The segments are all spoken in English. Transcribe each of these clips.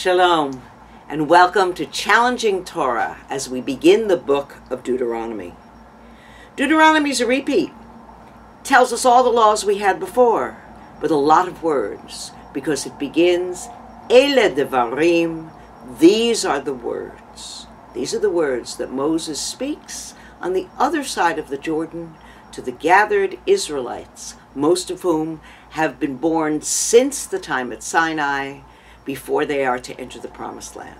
Shalom, and welcome to Challenging Torah as we begin the book of Deuteronomy. Deuteronomy is a repeat. It tells us all the laws we had before, with a lot of words, because it begins, Ele devarim, these are the words. These are the words that Moses speaks on the other side of the Jordan to the gathered Israelites, most of whom have been born since the time at Sinai, before they are to enter the promised land.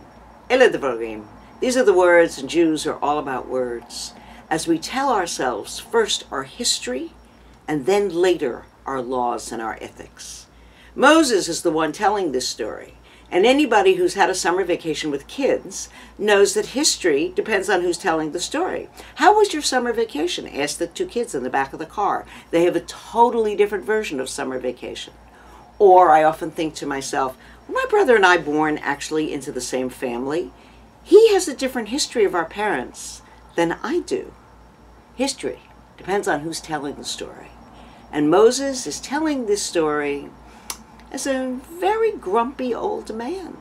Ele devarim. These are the words, and Jews are all about words. As we tell ourselves first our history, and then later our laws and our ethics. Moses is the one telling this story, and anybody who's had a summer vacation with kids knows that history depends on who's telling the story. How was your summer vacation? Ask the two kids in the back of the car. They have a totally different version of summer vacation. Or I often think to myself, my brother and I born actually into the same family. He has a different history of our parents than I do. History depends on who's telling the story. And Moses is telling this story as a very grumpy old man.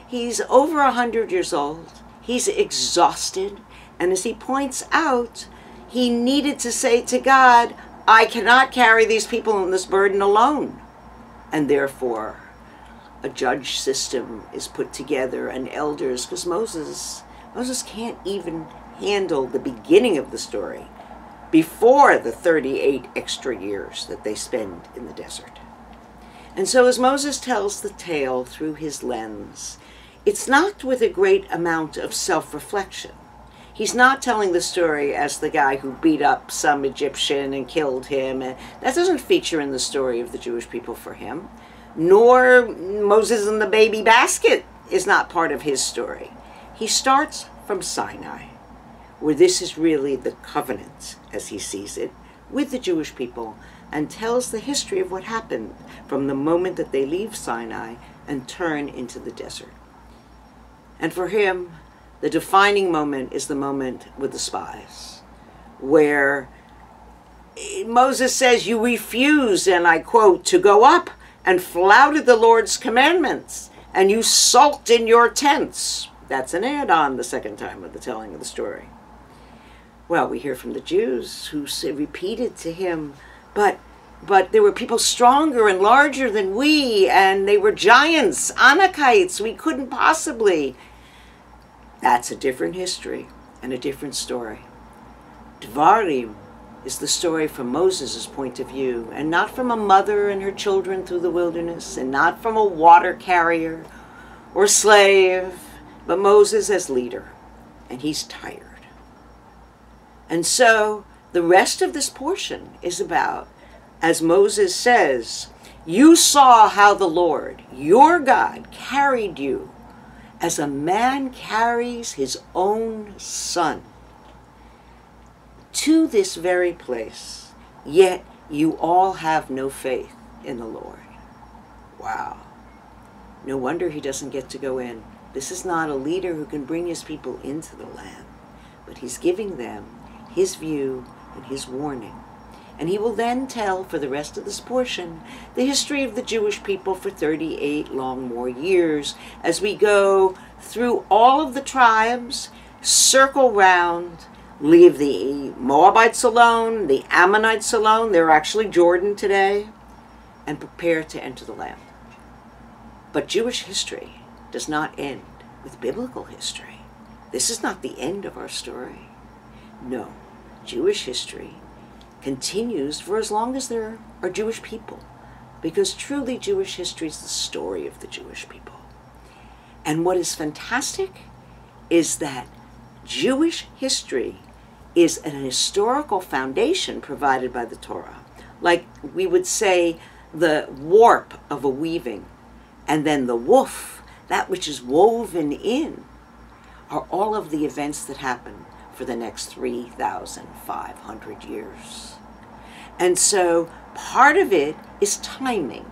He's over 100 years old. He's exhausted. And as he points out, he needed to say to God, I cannot carry these people and this burden alone. And therefore, a judge system is put together and elders, because Moses can't even handle the beginning of the story before the 38 extra years that they spend in the desert. And so as Moses tells the tale through his lens, it's not with a great amount of self-reflection. He's not telling the story as the guy who beat up some Egyptian and killed him. And that doesn't feature in the story of the Jewish people for him. Nor Moses in the baby basket is not part of his story. He starts from Sinai, where this is really the covenant, as he sees it, with the Jewish people, and tells the history of what happened from the moment that they leave Sinai and turn into the desert. And for him, the defining moment is the moment with the spies, where Moses says, you refuse, and I quote, to go up and flouted the Lord's commandments, and you sulked in your tents. That's an add-on the second time of the telling of the story. Well, we hear from the Jews who repeated to him, but there were people stronger and larger than we, and they were giants, Anakites, we couldn't possibly. That's a different history and a different story. Dvarim is the story from Moses' point of view, and not from a mother and her children through the wilderness, and not from a water carrier or slave, but Moses as leader, and he's tired. And so the rest of this portion is about, as Moses says, you saw how the Lord, your God, carried you as a man carries his own son to this very place, yet you all have no faith in the Lord. Wow. No wonder he doesn't get to go in. This is not a leader who can bring his people into the land, but he's giving them his view and his warning. And he will then tell, for the rest of this portion, the history of the Jewish people for 38 long more years, as we go through all of the tribes, circle round, leave the Moabites alone, the Ammonites alone, they're actually Jordan today, and prepare to enter the land. But Jewish history does not end with biblical history. This is not the end of our story. No, Jewish history continues for as long as there are Jewish people, because truly Jewish history is the story of the Jewish people. And what is fantastic is that Jewish history is an historical foundation provided by the Torah. Like we would say the warp of a weaving, and then the woof, that which is woven in, are all of the events that happen for the next 3,500 years. And so part of it is timing.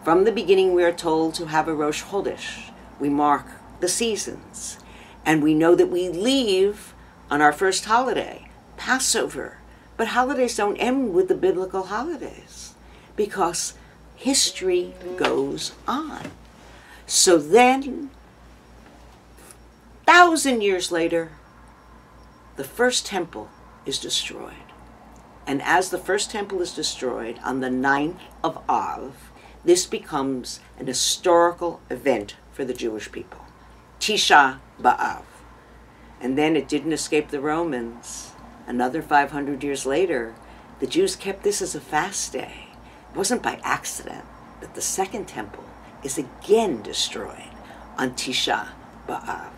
From the beginning we are told to have a Rosh Chodesh. We mark the seasons. And we know that we leave on our first holiday, Passover. But holidays don't end with the biblical holidays, because history goes on. So then, 1,000 years later, the first temple is destroyed. And as the first temple is destroyed on the 9th of Av, this becomes an historical event for the Jewish people. Tisha B'Av. And then it didn't escape the Romans. Another 500 years later, the Jews kept this as a fast day. It wasn't by accident that the second temple is again destroyed on Tisha B'Av.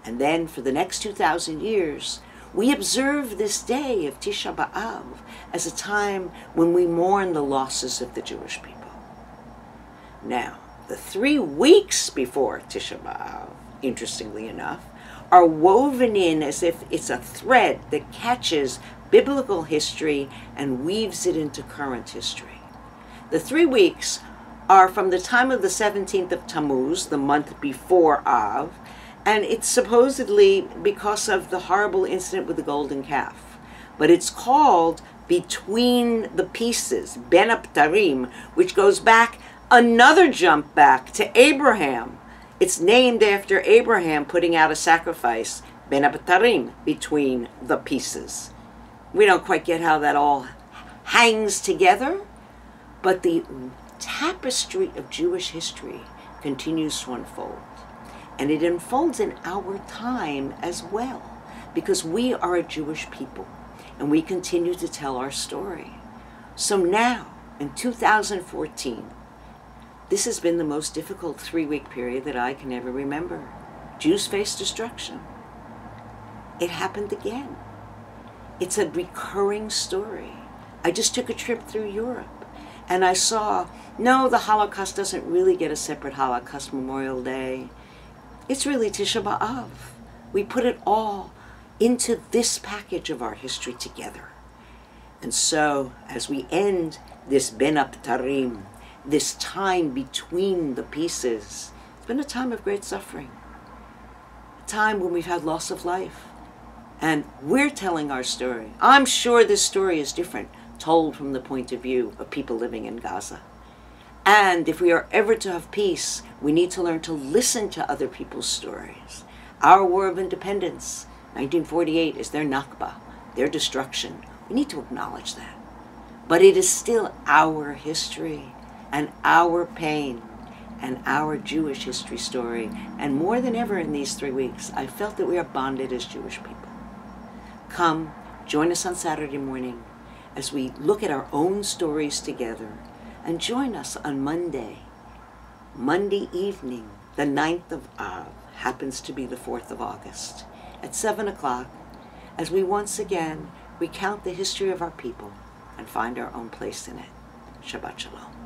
And then for the next 2,000 years, we observe this day of Tisha B'Av as a time when we mourn the losses of the Jewish people. Now, the 3 weeks before Tisha B'Av, interestingly enough, are woven in as if it's a thread that catches biblical history and weaves it into current history. The 3 weeks are from the time of the 17th of Tammuz, the month before Av, and it's supposedly because of the horrible incident with the golden calf. But it's called Between the Pieces, Ben Abtarim, which goes back, another jump back to Abraham. It's named after Abraham putting out a sacrifice, Ben Abtarim, Between the Pieces. We don't quite get how that all hangs together, but the tapestry of Jewish history continues to unfold. And it unfolds in our time as well, because we are a Jewish people, and we continue to tell our story. So now, in 2014, this has been the most difficult 3-week period that I can ever remember. Jews face destruction. It happened again. It's a recurring story. I just took a trip through Europe, and I saw, no, the Holocaust doesn't really get a separate Holocaust Memorial Day. It's really Tisha B'Av. We put it all into this package of our history together. And so, as we end this Ben Abtarim, this time between the pieces, it's been a time of great suffering. A time when we've had loss of life. And we're telling our story. I'm sure this story is different, told from the point of view of people living in Gaza. And if we are ever to have peace, we need to learn to listen to other people's stories. Our War of Independence, 1948, is their Nakba, their destruction. We need to acknowledge that. But it is still our history and our pain and our Jewish history story. And more than ever in these 3 weeks, I felt that we are bonded as Jewish people. Come, join us on Saturday morning as we look at our own stories together. And join us on Monday evening, the 9th of Av, happens to be the 4th of August, at 7 o'clock, as we once again recount the history of our people and find our own place in it. Shabbat Shalom.